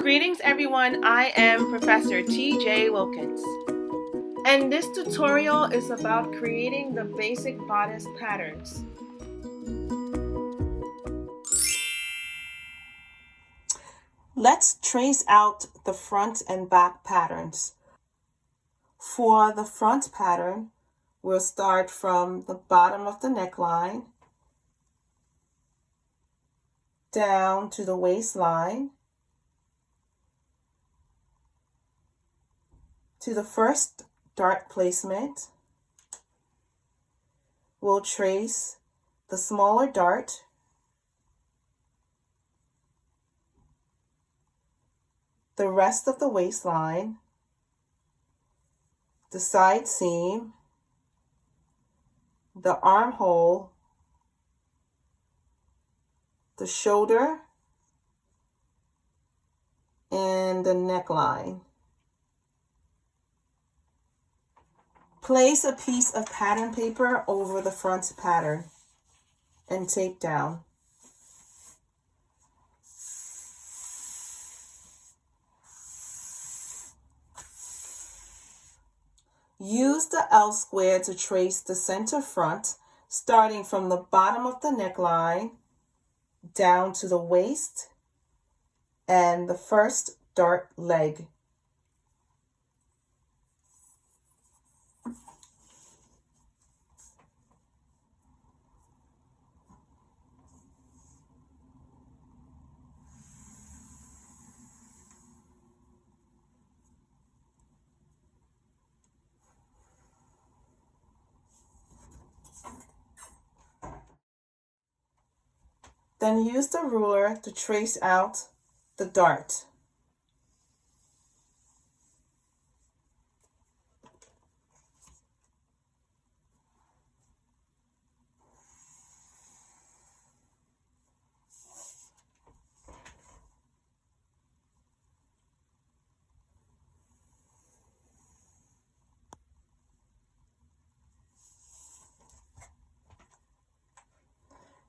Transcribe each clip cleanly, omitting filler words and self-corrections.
Greetings everyone, I am Professor T.J. Wilkins. And this tutorial is about creating the basic bodice patterns. Let's trace out the front and back patterns. For the front pattern, we'll start from the bottom of the neckline down to the waistline to the first dart placement. We'll trace the smaller dart the rest of the waistline, the side seam, the armhole, the shoulder, and the neckline. Place a piece of pattern paper over the front pattern and tape down. Use the L square to trace the center front, starting from the bottom of the neckline down to the waist and the first dart leg. Then use the ruler to trace out the dart.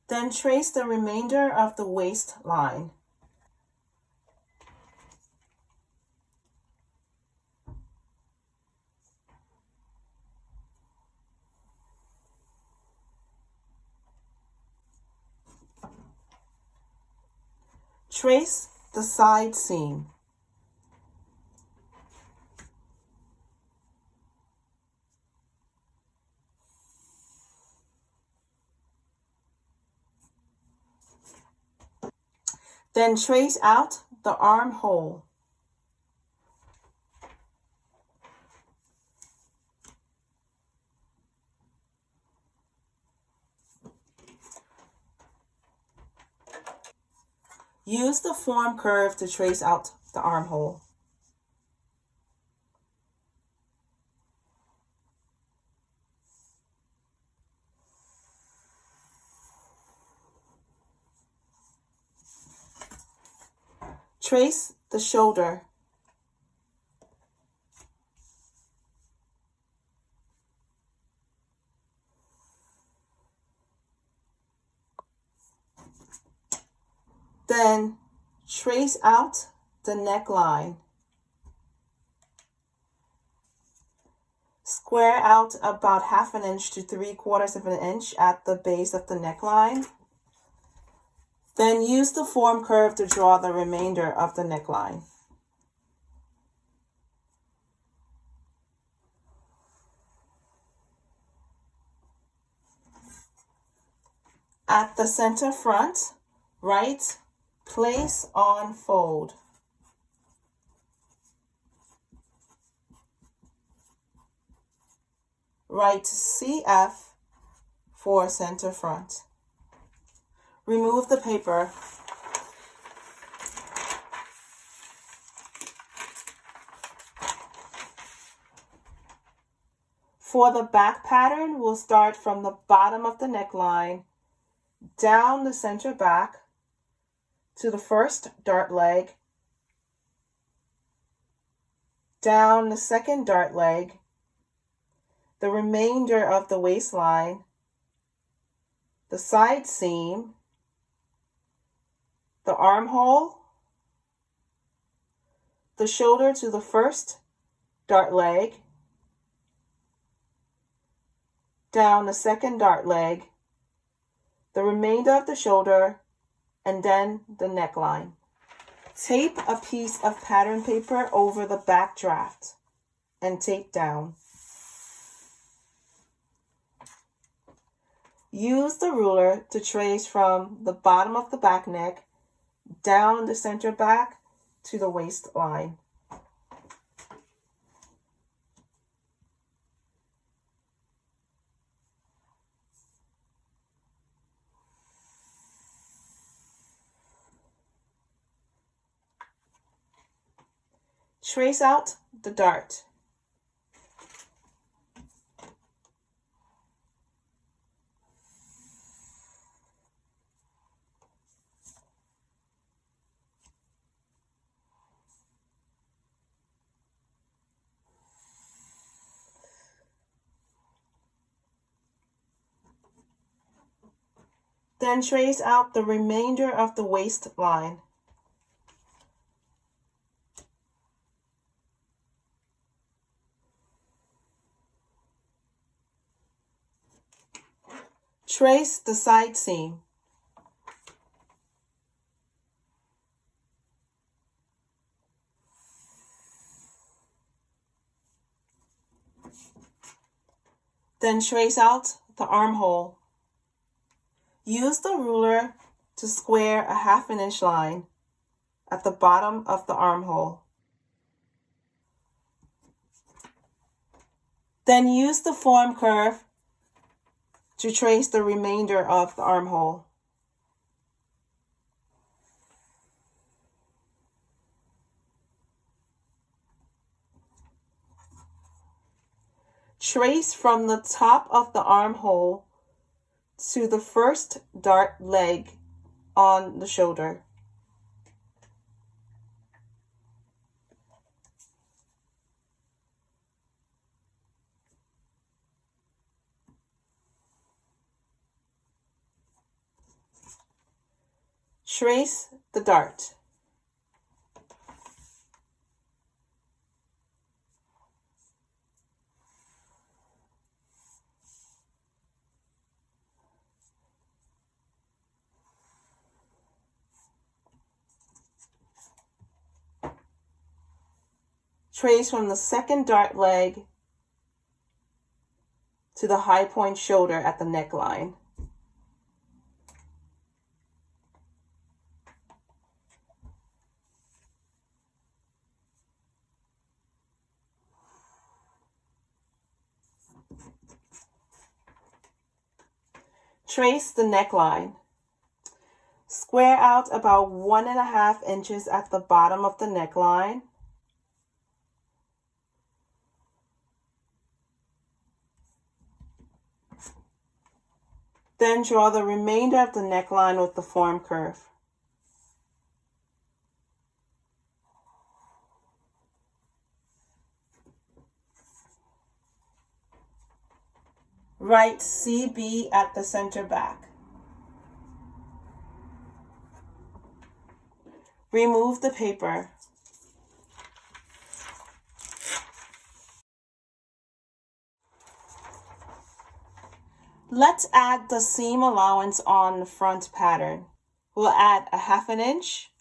Then trace the remainder of the waistline. Trace the side seam. Then trace out the armhole. Use the form curve to trace out the armhole. Trace the shoulder. Then trace out the neckline. Square out about 1/2 inch to 3/4 inch at the base of the neckline. Then use the form curve to draw the remainder of the neckline. At the center front, write place on fold. Write CF for center front. Remove the paper. For the back pattern, we'll start from the bottom of the neckline, down the center back to the first dart leg, down the second dart leg, the remainder of the waistline, the side seam, the armhole, the shoulder to the first dart leg, down the second dart leg, the remainder of the shoulder, and then the neckline. Tape a piece of pattern paper over the back draft and tape down. Use the ruler to trace from the bottom of the back neck down the center back to the waistline. Trace out the dart. Then trace out the remainder of the waistline. Trace the side seam. Then trace out the armhole. Use the ruler to square a 1/2 inch line at the bottom of the armhole. Then use the form curve to trace the remainder of the armhole. Trace from the top of the armhole to the first dart leg on the shoulder. Trace the dart. Trace from the second dart leg to the high point shoulder at the neckline. Trace the neckline. Square out about 1.5 inches at the bottom of the neckline. Then draw the remainder of the neckline with the form curve. Write CB at the center back. Remove the paper. Let's add the seam allowance on the front pattern. We'll add a 1/2 inch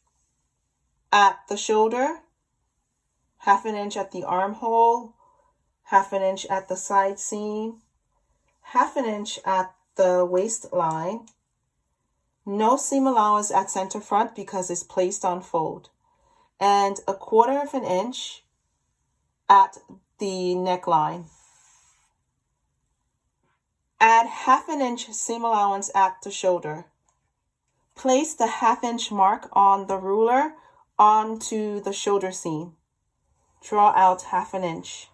at the shoulder, 1/2 inch at the armhole, 1/2 inch at the side seam, 1/2 inch at the waistline. No seam allowance at center front because it's placed on fold. And 1/4 inch at the neckline. Add 1/2 inch seam allowance at the shoulder. Place the 1/2 inch mark on the ruler onto the shoulder seam. Draw out 1/2 inch.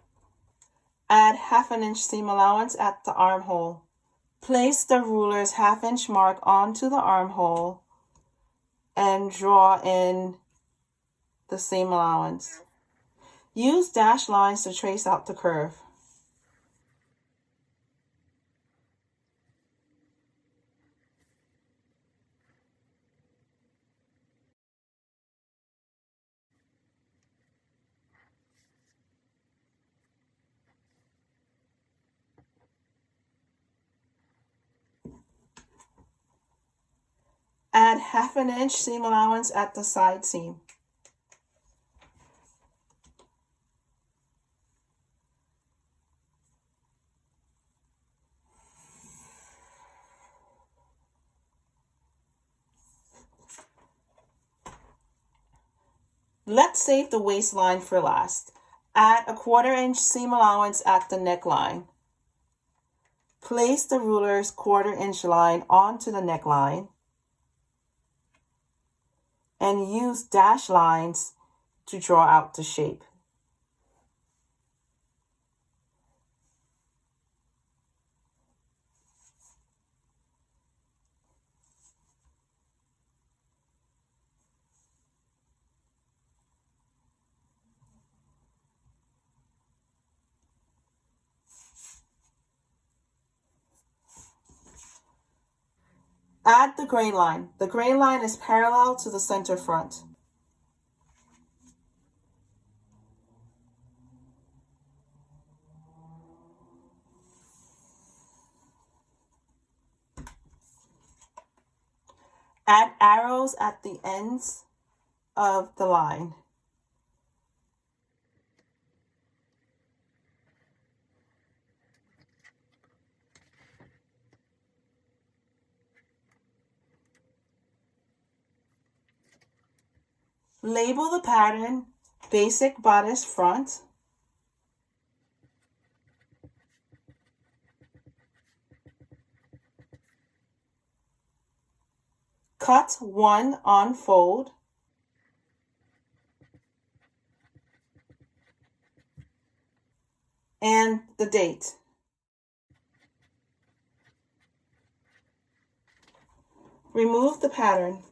Add 1/2 inch seam allowance at the armhole. Place the ruler's 1/2 inch mark onto the armhole and draw in the seam allowance. Use dashed lines to trace out the curve. add 1/2 inch seam allowance at the side seam. Let's save the waistline for last. Add a 1/4 inch seam allowance at the neckline. Place the ruler's 1/4 inch line onto the neckline and use dash lines to draw out the shape. Add the grain line. The grain line is parallel to the center front. Add arrows at the ends of the line. Label the pattern Basic Bodice Front. Cut 1 on fold. And the date. Remove the pattern.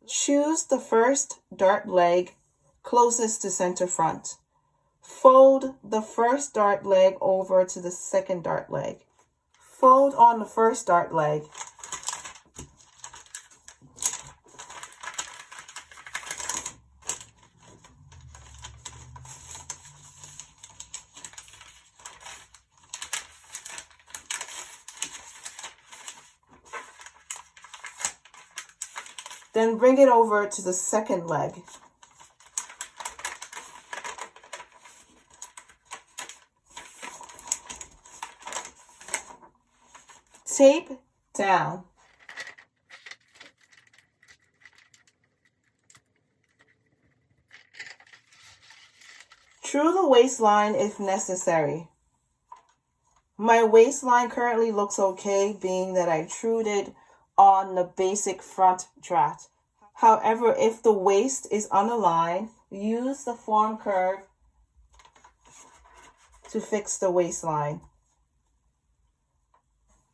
Choose the first dart leg closest to center front. Fold the first dart leg over to the second dart leg. Fold on the first dart leg. Then bring it over to the second leg. Tape down. True the waistline if necessary. My waistline currently looks okay, being that I trued it on the basic front draft. However, if the waist is unaligned, use the form curve to fix the waistline.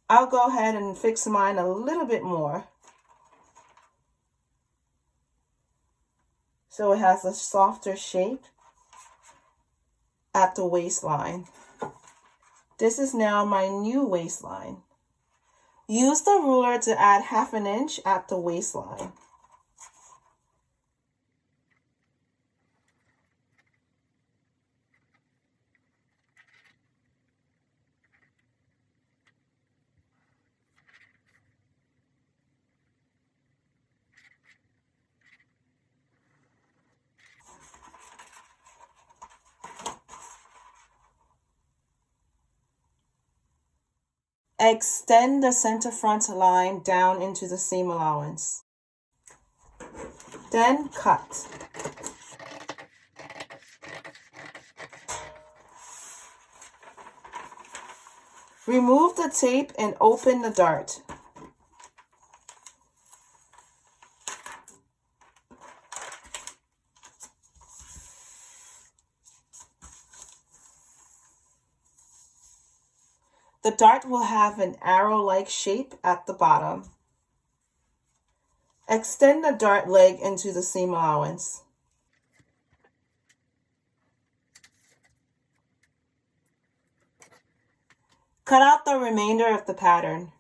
I'll go ahead and fix mine a little bit more, so it has a softer shape at the waistline. This is now my new waistline. Use the ruler to add 1/2 inch at the waistline. Extend the center front line down into the seam allowance. Then cut. Remove the tape and open the dart. The dart will have an arrow-like shape at the bottom. Extend the dart leg into the seam allowance. Cut out the remainder of the pattern.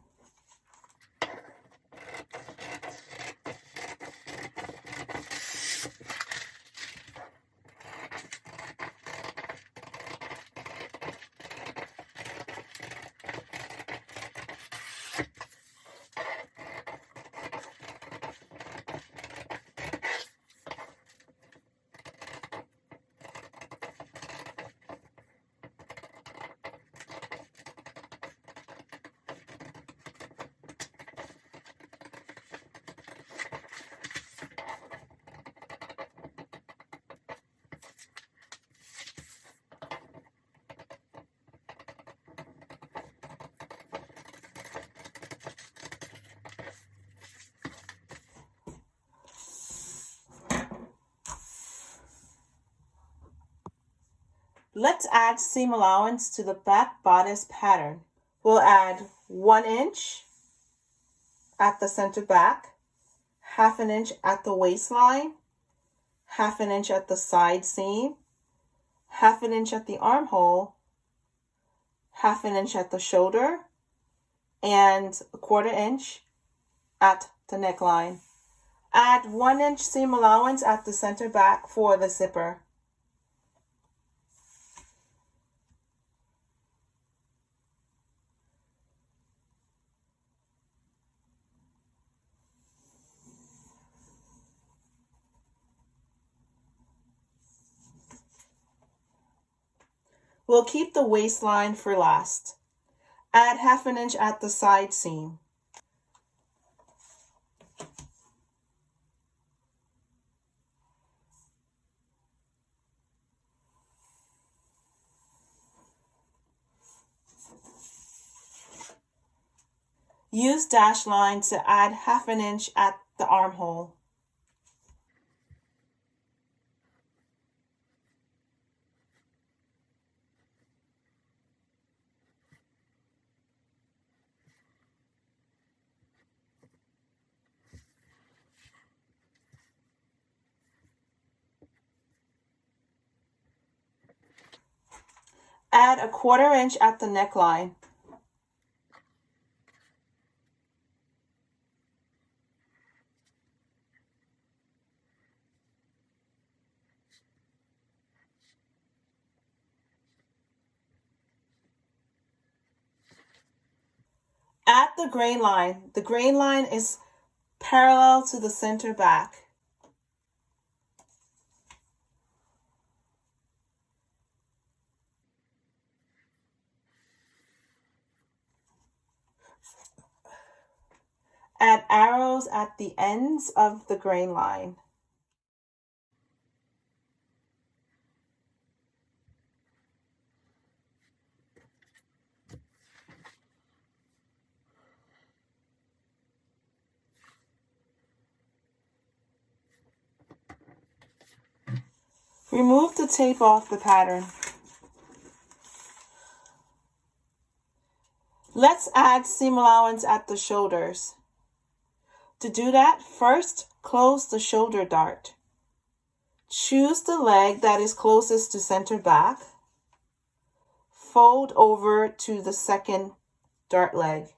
Let's add seam allowance to the back bodice pattern. We'll add 1 inch at the center back, 1/2 inch at the waistline, 1/2 inch at the side seam, 1/2 inch at the armhole, 1/2 inch at the shoulder, and 1/4 inch at the neckline. Add 1 inch seam allowance at the center back for the zipper. We'll keep the waistline for last. Add 1/2 inch at the side seam. Use dash line to add 1/2 inch at the armhole. Add 1/4 inch at the neckline. At the grain line, the grain line is parallel to the center back. Add arrows at the ends of the grain line. Remove the tape off the pattern. Let's add seam allowance at the shoulders. To do that, first close the shoulder dart. Choose the leg that is closest to center back. Fold over to the second dart leg.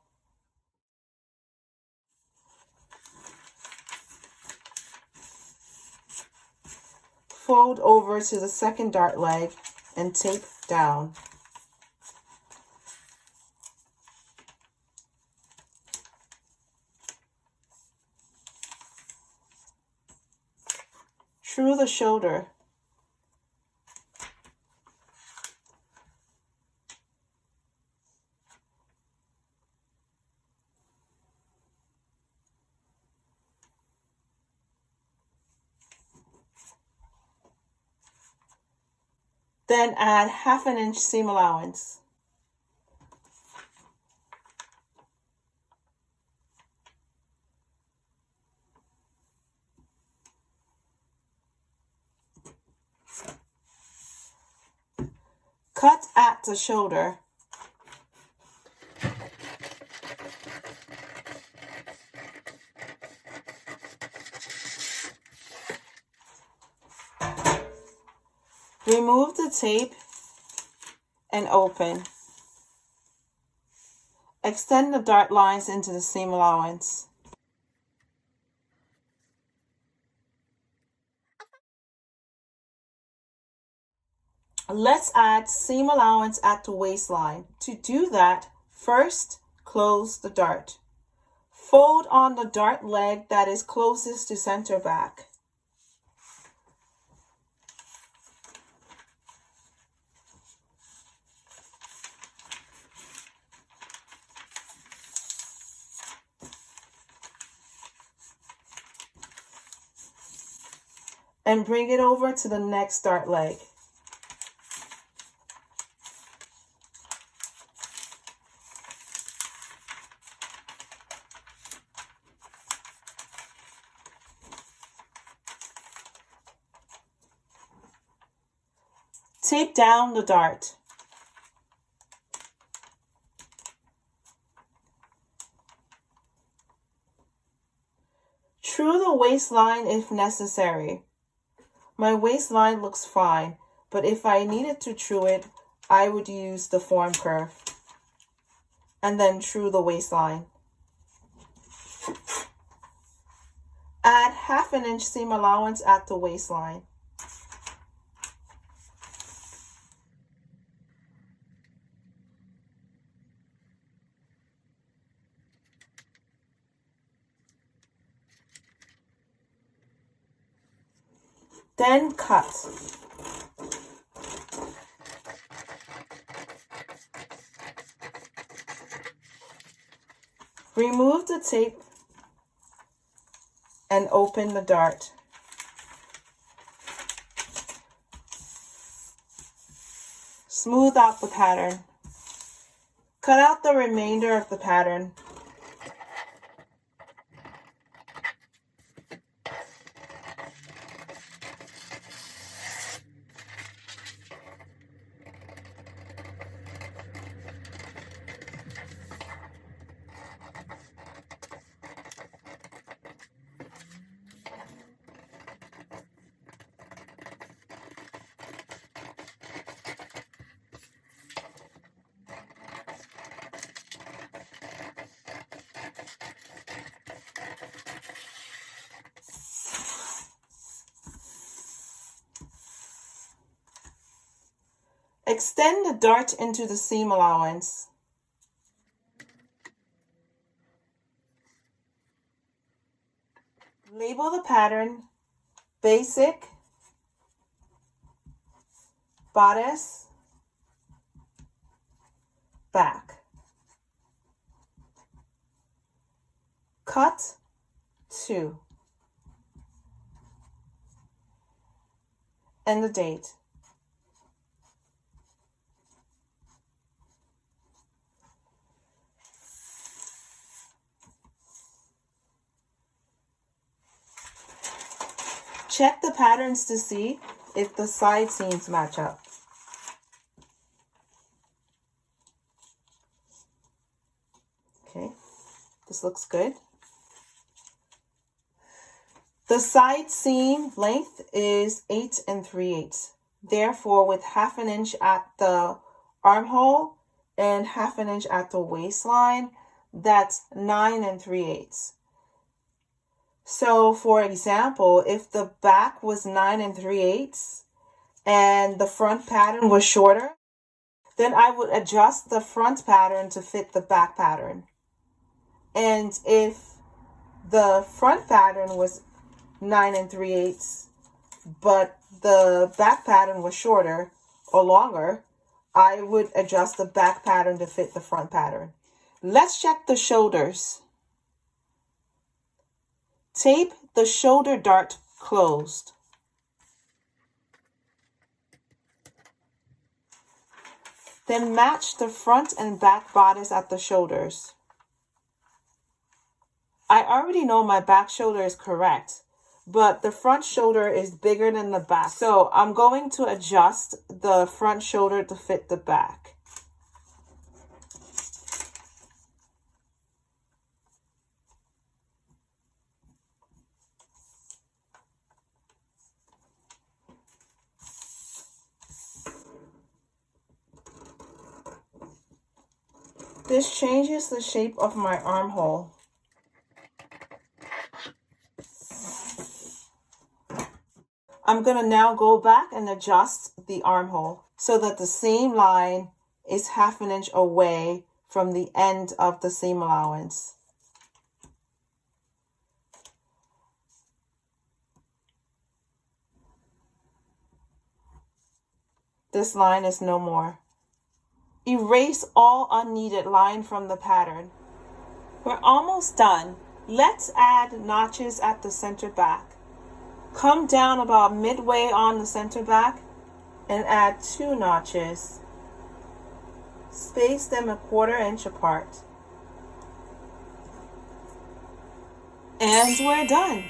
Fold over to the second dart leg and tape down. Through the shoulder. Then add 1/2 inch seam allowance. Cut at the shoulder. Remove the tape and open. Extend the dart lines into the seam allowance. Let's add seam allowance at the waistline. To do that, first close the dart. Fold on the dart leg that is closest to center back. And bring it over to the next dart leg. Tape down the dart. True the waistline if necessary. My waistline looks fine, but if I needed to true it, I would use the form curve and then true the waistline. Add 1/2 inch seam allowance at the waistline. Then cut. Remove the tape and open the dart. Smooth out the pattern. Cut out the remainder of the pattern. Extend the dart into the seam allowance. Label the pattern basic, bodice, back. Cut 2. And the date. Check the patterns to see if the side seams match up. Okay, this looks good. The side seam length is 8 3/8. Therefore, with 1/2 inch at the armhole and 1/2 inch at the waistline, that's 9 3/8. So, for example, if the back was 9 3/8 and the front pattern was shorter, then I would adjust the front pattern to fit the back pattern. And if the front pattern was 9 3/8, but the back pattern was shorter or longer, I would adjust the back pattern to fit the front pattern. Let's check the shoulders. Tape the shoulder dart closed. Then match the front and back bodice at the shoulders. I already know my back shoulder is correct, but the front shoulder is bigger than the back. So I'm going to adjust the front shoulder to fit the back. This changes the shape of my armhole. I'm going to now go back and adjust the armhole so that the seam line is 1/2 inch away from the end of the seam allowance. This line is no more. Erase all unneeded line from the pattern. We're almost done. Let's add notches at the center back. Come down about midway on the center back and add 2 notches. Space them 1/4 inch apart. And we're done.